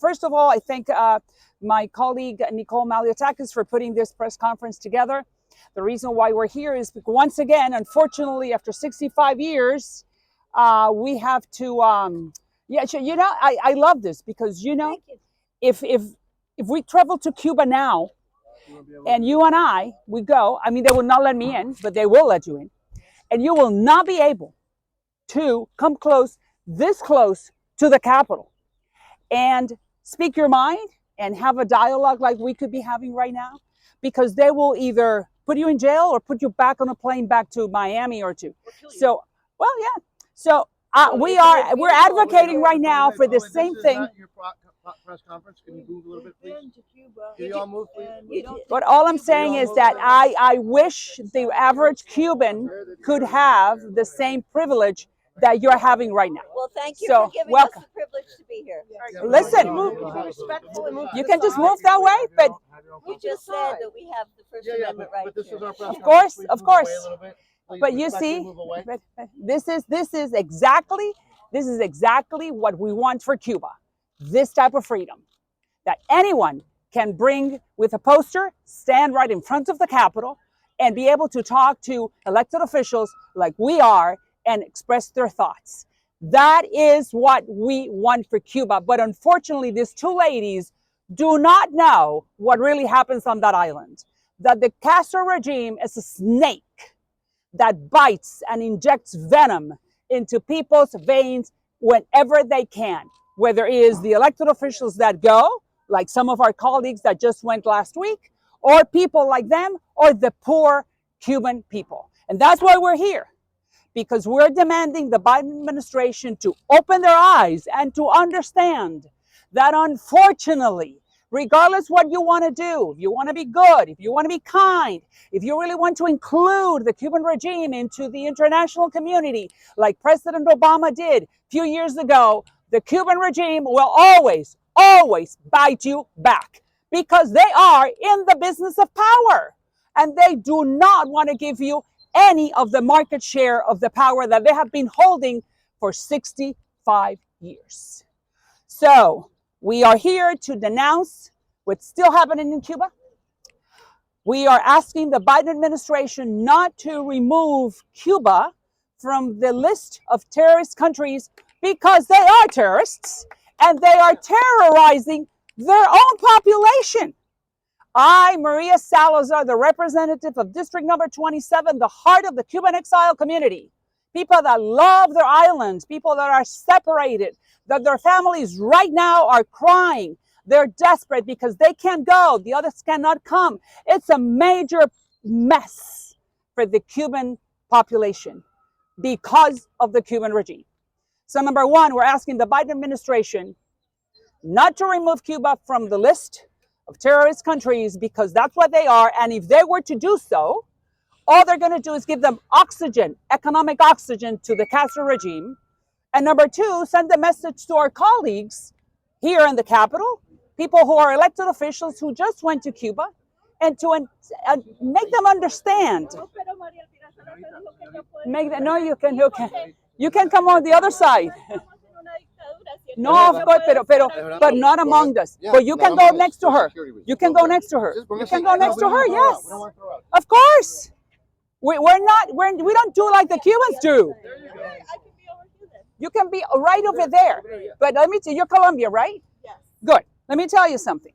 first of all, I thank my colleague, Nicole Maliotakis, for putting this press conference together. The reason why we're here is because, once again, unfortunately, after 65 years, we have to, I love this because, if we travel to Cuba now, and you and we go, I mean, they will not let me in, but they will let you in. And you will not be able to come this close to the Capitol and speak your mind and have a dialogue like we could be having right now, because they will either put you in jail or put you back on a plane back to Miami or to. So, well, yeah. So we're advocating right now for the same thing. Press conference. Can you move a little bit, please? Can you all move, please? But all I'm saying is that I wish the average Cuban could have the same privilege that you're having right now. Well, thank you for giving us the privilege to be here. Listen, you can just move that way, but you just said that we have the First Amendment right here. Of course. But you see, this is exactly what we want for Cuba. This type of freedom that anyone can bring with a poster, stand right in front of the Capitol, and be able to talk to elected officials like we are and express their thoughts. That is what we want for Cuba. But unfortunately, these two ladies do not know what really happens on that island. That the Castro regime is a snake that bites and injects venom into people's veins whenever they can. Whether it is the elected officials that go, like some of our colleagues that just went last week, or people like them, or the poor Cuban people. And that's why we're here, because we're demanding the Biden administration to open their eyes and to understand that, unfortunately, regardless what you want to do, if you want to be good, if you want to be kind, if you really want to include the Cuban regime into the international community, like President Obama did a few years ago, the Cuban regime will always bite you back, because they are in the business of power, and they do not want to give you any of the market share of the power that they have been holding for 65 years. So we are here to denounce what's still happening in Cuba. We are asking the Biden administration not to remove Cuba from the list of terrorist countries, because they are terrorists and they are terrorizing their own population. I, Maria Salazar, the representative of District Number 27, the heart of the Cuban exile community, people that love their islands, people that are separated, that their families right now are crying. They're desperate because they can't go. The others cannot come. It's a major mess for the Cuban population because of the Cuban regime. So number one, we're asking the Biden administration not to remove Cuba from the list of terrorist countries, because that's what they are. And if they were to do so, all they're going to do is give them oxygen, economic oxygen, to the Castro regime. And number two, send a message to our colleagues here in the Capitol, people who are elected officials who just went to Cuba, and to make them understand. You can come on the other side. No, of course, but not among us. But you can go next to her. You can go next to her. You can go next to her. Yes, of course. We don't do like the Cubans do. You can be right over there. But let me tell you, you're Colombia, right? Yes. Good. Let me tell you something.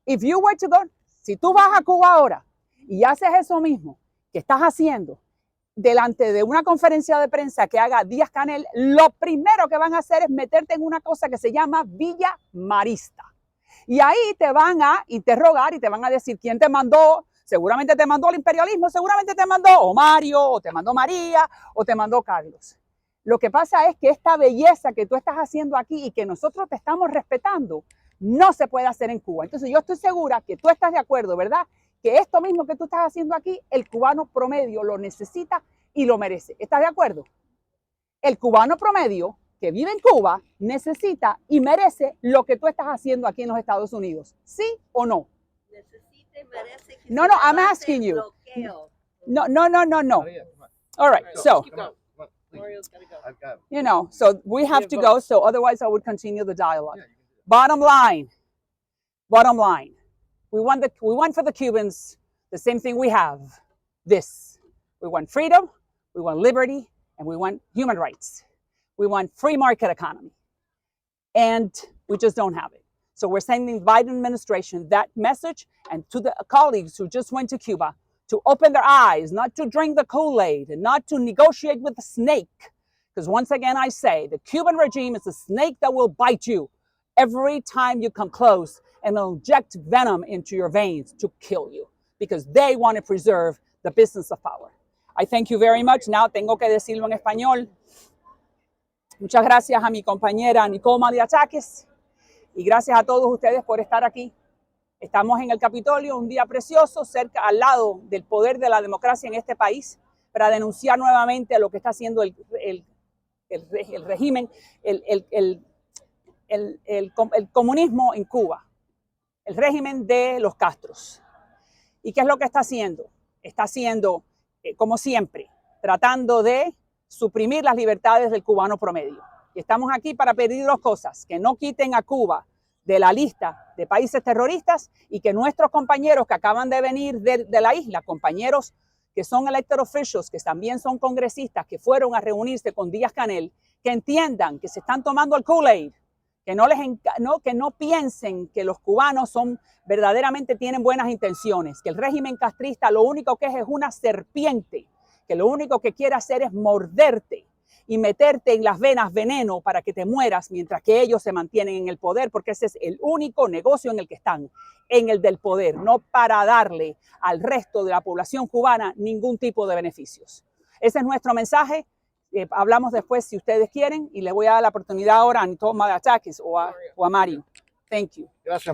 If you were to go, si tú vas a Cuba ahora y haces eso mismo que estás haciendo delante de una conferencia de prensa que haga Díaz-Canel, lo primero que van a hacer es meterte en una cosa que se llama Villa Marista. Y ahí te van a interrogar y te van a decir quién te mandó. Seguramente te mandó el imperialismo, seguramente te mandó o Mario, o te mandó María, o te mandó Carlos. Lo que pasa es que esta belleza que tú estás haciendo aquí y que nosotros te estamos respetando, no se puede hacer en Cuba. Entonces yo estoy segura que tú estás de acuerdo, ¿verdad? Que esto mismo que tú estás haciendo aquí, el cubano promedio lo necesita y lo merece. ¿Estás de acuerdo? El cubano promedio que vive en Cuba necesita y merece lo que tú estás haciendo aquí en los Estados Unidos. ¿Sí o no? Necesita y merece que No, I'm asking you. No. All right, so, so we have to go, so otherwise I would continue the dialogue. bottom line, we want for the Cubans the same thing we have. This. We want freedom, we want liberty, and we want human rights. We want free market economy. And we just don't have it. So we're sending the Biden administration that message, and to the colleagues who just went to Cuba, to open their eyes, not to drink the Kool-Aid, and not to negotiate with the snake. Because once again, I say, the Cuban regime is a snake that will bite you every time you come close and inject venom into your veins to kill you, because they want to preserve the business of power. I thank you very much. Now tengo que decirlo en español. Muchas gracias a mi compañera Nicole Maliachaques y gracias a todos ustedes por estar aquí. Estamos en el Capitolio, un día precioso, cerca, al lado del poder de la democracia en este país, para denunciar nuevamente lo que está haciendo el régimen, el comunismo en Cuba, el régimen de los Castros. ¿Y qué es lo que está haciendo? Está haciendo, como siempre, tratando de suprimir las libertades del cubano promedio. Y estamos aquí para pedir dos cosas: que no quiten a Cuba de la lista de países terroristas y que nuestros compañeros que acaban de venir de la isla, compañeros que son elected officials, que también son congresistas, que fueron a reunirse con Díaz-Canel, que entiendan que se están tomando el Kool-Aid, que no piensen que los cubanos verdaderamente tienen buenas intenciones, que el régimen castrista lo único que es una serpiente, que lo único que quiere hacer es morderte y meterte en las venas veneno para que te mueras mientras que ellos se mantienen en el poder, porque ese es el único negocio en el que están, en el del poder, no para darle al resto de la población cubana ningún tipo de beneficios. Ese es nuestro mensaje. Hablamos después si ustedes quieren y le voy a dar la oportunidad ahora a Nicole Maliachaques o a Mario. Thank you. Gracias.